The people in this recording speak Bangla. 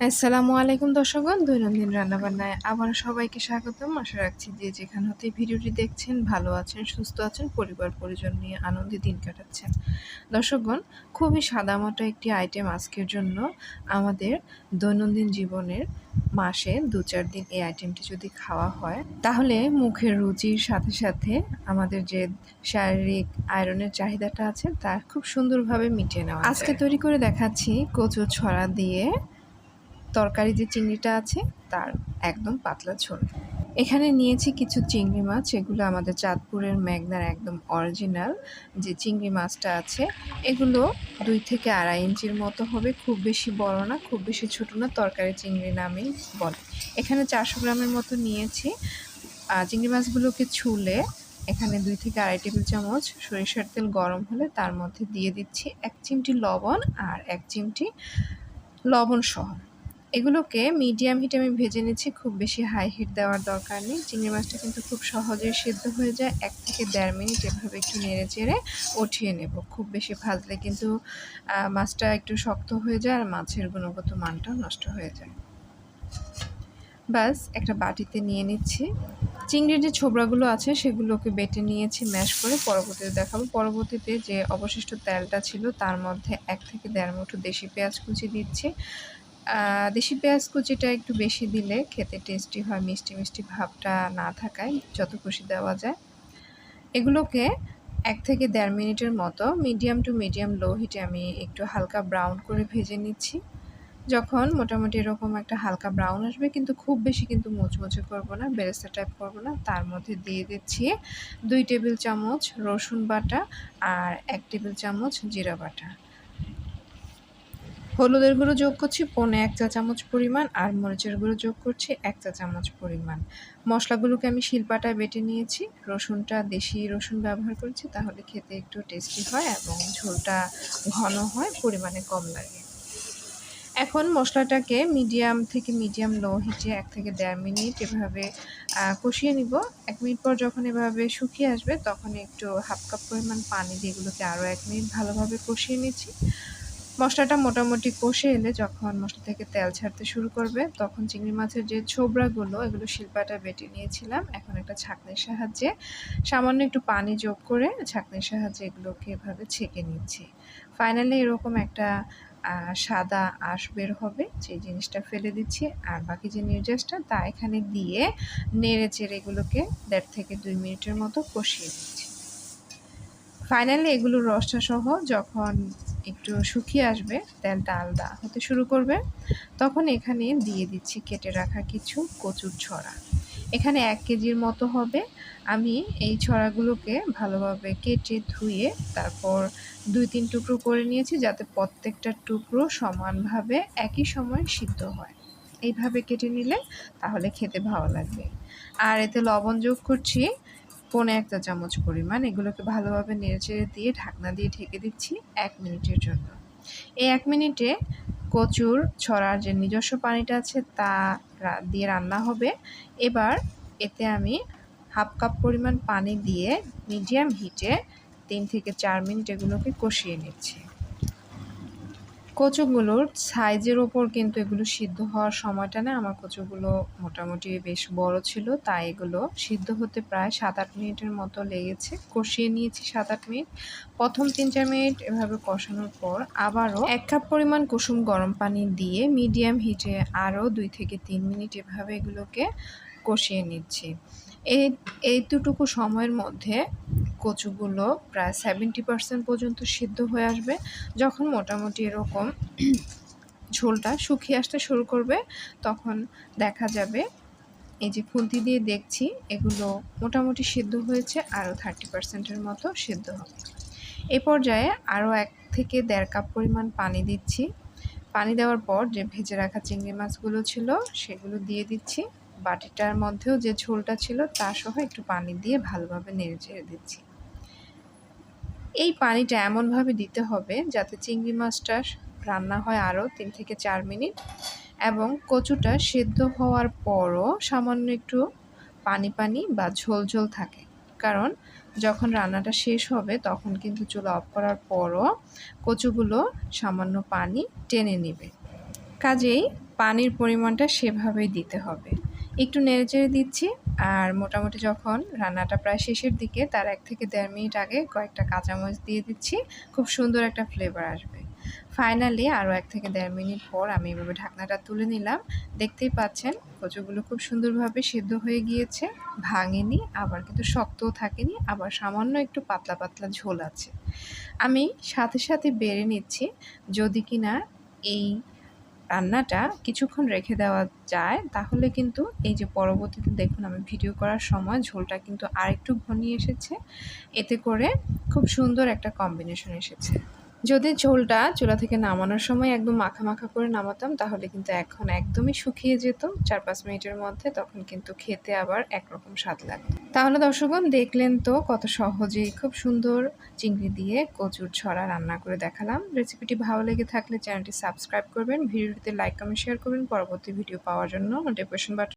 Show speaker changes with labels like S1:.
S1: আসসালামু আলাইকুম দর্শকগণ, দৈনন্দিন রান্নাবান্নায় আবারও সবাইকে স্বাগতম। আশা রাখছি যে যেখান হতে ভিডিওটি দেখছেন ভালো আছেন, সুস্থ আছেন, পরিবার পরিজন নিয়ে আনন্দে দিন কাটাচ্ছেন। দর্শকগণ, খুবই সাদামাটা একটি আইটেম আজকের জন্য। আমাদের দৈনন্দিন জীবনের মাসে ২-৪ দিন এই আইটেমটি যদি খাওয়া হয় তাহলে মুখের রুচির সাথে সাথে আমাদের যে শারীরিক আয়রনের চাহিদাটা আছে তা খুব সুন্দরভাবে মিটিয়ে নেওয়া যায়। আজকে তৈরি করে দেখাচ্ছি কচু ছড়া দিয়ে তরকারি যে চিংড়িটা আছে তার একদম পাতলা ঝোল। এখানে নিয়েছি কিছু চিংড়ি মাছ, এগুলো আমাদের চাঁদপুরের মেঘনার একদম অরিজিনাল যে চিংড়ি মাছটা আছে। এগুলো ২ থেকে ২.৫ ইঞ্চির মতো হবে, খুব বেশি বড় না, খুব বেশি ছোট না, তরকারি চিংড়ি নামেই বলে। এখানে ৪০০ গ্রামের মতো নিয়েছি। চিংড়ি মাছগুলোকে ছুলে এখানে ২ থেকে ২.৫ টেবিল চামচ সরিষার তেল গরম হলে তার মধ্যে দিয়ে দিচ্ছি ১ চিমটি লবণ আর ১ চিমটি লবণ সহ। এগুলোকে মিডিয়াম হিটে আমি ভেজে নিচ্ছি, খুব বেশি হাই হিট দেওয়ার দরকার নেই। চিংড়ি মাছটা কিন্তু খুব সহজেই সিদ্ধ হয়ে যায়। ১ থেকে ১.৫ মিনিট এভাবে একটু নেড়ে চেড়ে উঠিয়ে নেব। খুব বেশি ভাজলে কিন্তু মাছটা একটু শক্ত হয়ে যায় আর মাছের গুণগত মানটাও নষ্ট হয়ে যায়। ব্যাস একটা বাটিতে নিয়ে নিচ্ছি। চিংড়ির যে ছোবড়াগুলো আছে সেগুলোকে বেটে নিয়েছি ম্যাশ করে, পরবর্তীতে দেখাবো। পরবর্তীতে যে অবশিষ্ট তেলটা ছিল তার মধ্যে ১ থেকে ১.৫ মুঠো দেশি পেঁয়াজ কুচি দিচ্ছি। দেশি পেঁয়াজ কুচিটা একটু বেশি দিলে খেতে টেস্টি হয়, মিষ্টি মিষ্টি ভাবটা না থাকায় যত খুশি দেওয়া যায়। এগুলোকে ১ থেকে ১.৫ মিনিটের মতো মিডিয়াম টু মিডিয়াম লো হিটে আমি একটু হালকা ব্রাউন করে ভেজে নিচ্ছি। যখন মোটামুটি এরকম একটা হালকা ব্রাউন আসবে, কিন্তু খুব বেশি কিন্তু মুচমুচে করব না, বেরেস্তা টাইপ করব না, তার মধ্যে দিয়ে দিচ্ছি ২ টেবিল চামচ রসুন বাটা আর ১ টেবিল চামচ জিরা বাটা। হলুদের গুঁড়ো যোগ করছি ১.৫ চা চামচ পরিমাণ আর মরিচের গুঁড়ো যোগ করছি ১ চা চামচ পরিমাণ। মশলাগুলোকে আমি শিলপাটায় বেটে নিয়েছি। রসুনটা দেশি রসুন ব্যবহার করেছি, তাহলে খেতে একটু টেস্টি হয় এবং ঝোলটা ঘন হয়, পরিমাণে কম লাগে। এখন মশলাটাকে মিডিয়াম থেকে মিডিয়াম লো হিটে ১ থেকে ১.৫ মিনিট এভাবে কষিয়ে নিব। ১ মিনিট পর যখন এভাবে শুকিয়ে আসবে তখন একটু হাফ কাপ পরিমাণ পানি দিয়ে এগুলোকে আরও ১ মিনিট ভালোভাবে কষিয়ে নিচ্ছি। মশলাটা মোটামুটি কষে এলে যখন মশলা থেকে তেল ছাড়তে শুরু করবে তখন চিংড়ি মাছের যে ছোবড়াগুলো এগুলো শিলপাটায় বেটে নিয়েছিলাম, এখন একটা ছাঁকনির সাহায্যে সামান্য একটু পানি যোগ করে ছাঁকনির সাহায্যে এগুলোকে এভাবে ছেঁকে নিচ্ছি। ফাইনালি এরকম একটা সাদা আঁশ বের হবে, যে জিনিসটা ফেলে দিচ্ছি আর বাকি যে নির্যাসটা তা এখানে দিয়ে নেড়ে চেড়ে এগুলোকে ১.৫ থেকে ২ মিনিটের মতো কষিয়ে দিচ্ছি। ফাইনালি এগুলোর রসটা সহ যখন একটু শুকিয়ে আসবে, তেলটা আলাদা হতে শুরু করবে, তখন এখানে দিয়ে দিচ্ছি কেটে রাখা কিছু কচুর ছড়া। এখানে ১ কেজির মতো হবে। আমি এই ছড়াগুলোকে ভালোভাবে কেটে ধুয়ে তারপর ২-৩ টুকরো করে নিয়েছি, যাতে প্রত্যেকটা টুকরো সমানভাবে একই সময় সিদ্ধ হয়। এইভাবে কেটে নিলে তাহলে খেতে ভালো লাগবে। আর এতে লবণ যোগ করছি ১.৫ চা চামচ পরিমাণ। এগুলোকে ভালোভাবে নেড়েচেড়ে দিয়ে ঢাকনা দিয়ে ঢেকে দিচ্ছি ১ মিনিটের জন্য। এই ১ মিনিটে কচুর ছড়ার যে নিজস্ব পানিটা আছে তা দিয়ে রান্না হবে। এবার এতে আমি হাফ কাপ পরিমাণ পানি দিয়ে মিডিয়াম হিটে ৩ থেকে ৪ মিনিট এগুলোকে কষিয়ে নিচ্ছি। কচুগুলোর সাইজের ওপর কিন্তু এগুলো সিদ্ধ হওয়ার সময়টা না, আমার কচুগুলো মোটামুটি বেশ বড় ছিল, তাই এগুলো সিদ্ধ হতে প্রায় ৭-৮ মিনিটের মতো লেগেছে। কষিয়ে নিয়েছি ৭-৮ মিনিট। প্রথম ৩-৪ মিনিট এভাবে কষানোর পর আবারও ১ কাপ পরিমাণ কুসুম গরম পানি দিয়ে মিডিয়াম হিটে আরও ২ থেকে ৩ মিনিট এভাবে এগুলোকে কষিয়ে নিচ্ছি। এইটুকু সময়ের মধ্যে কচুগুলো প্রায় 70% পর্যন্ত সিদ্ধ হয়ে আসবে। যখন মোটামুটি এরকম ঝোলটা শুকিয়ে আসতে শুরু করবে তখন দেখা যাবে, এই যে খুন্তি দিয়ে দেখছি, এগুলো মোটামুটি সিদ্ধ হয়েছে, আরও 30%-এর মতো সিদ্ধ হবে। এই পর্যায়ে আরও ১ থেকে ১.৫ কাপ পরিমাণ পানি দিচ্ছি। পানি দেওয়ার পর যে ভেজে রাখা চিংড়ি মাছগুলো ছিল সেগুলো দিয়ে দিচ্ছি। বাটিটার মধ্যেও যে ঝোলটা ছিল তা সহ একটু পানি দিয়ে ভালোভাবে নেড়েচেড়ে দিচ্ছি। এই পানিটা এমনভাবে দিতে হবে যাতে চিংড়ি মাছটা রান্না হয় আরও ৩ থেকে ৪ মিনিট এবং কচুটা সেদ্ধ হওয়ার পরও সামান্য একটু পানি পানি বা ঝোল ঝোল থাকে, কারণ যখন রান্নাটা শেষ হবে তখন কিন্তু চুলা অফ করার পরও কচুগুলো সামান্য পানি টেনে নেবে। কাজেই পানির পরিমাণটা সেভাবেই দিতে হবে। একটু নেড়েচেড়ে দিচ্ছি, আর মোটামুটি যখন রান্নাটা প্রায় শেষের দিকে তার 1 থেকে 1.5 মিনিট আগে কয়েকটা কাঁচামরিচ দিয়ে দিচ্ছি, খুব সুন্দর একটা ফ্লেভার আসবে। ফাইনালি আরও 1 থেকে 1.5 মিনিট পর আমি এভাবে ঢাকনাটা তুলে নিলাম। দেখতেই পাচ্ছেন কচুগুলো খুব সুন্দরভাবে সিদ্ধ হয়ে গিয়েছে, ভাঙেনি, আবার কিন্তু শক্তও থাকেনি, আবার সামান্য একটু পাতলা পাতলা ঝোল আছে। আমি সাথে সাথে বেড়ে নিচ্ছি, যদি কিনা এই রান্নাটা কিছুক্ষণ রেখে দেওয়া যায় তাহলে কিন্তু এই যে পরবর্তীতে দেখুন আমি ভিডিও করার সময় ঝোলটা কিন্তু আরেকটু ঘনিয়ে এসেছে, এতে করে খুব সুন্দর একটা কম্বিনেশন এসেছে। যদি ঝোলটা চুলা থেকে নামানোর সময় একদম মাখা মাখা করে নামাতাম তাহলে কিন্তু এখন একদমই শুকিয়ে যেত 4-5 মিনিটের মধ্যে, তখন কিন্তু খেতে আবার একরকম স্বাদ লাগতো। তাহলে দর্শকগণ দেখলেন তো কত সহজেই খুব সুন্দর চিংড়ি দিয়ে কচুর ছড়া রান্না করে দেখালাম। রেসিপিটি ভালো লেগে থাকলে চ্যানেলটি সাবস্ক্রাইব করবেন, ভিডিওটিতে লাইক কমেন্ট শেয়ার করবেন। পরবর্তী ভিডিও পাওয়ার জন্য নোটিফিকেশন বাটন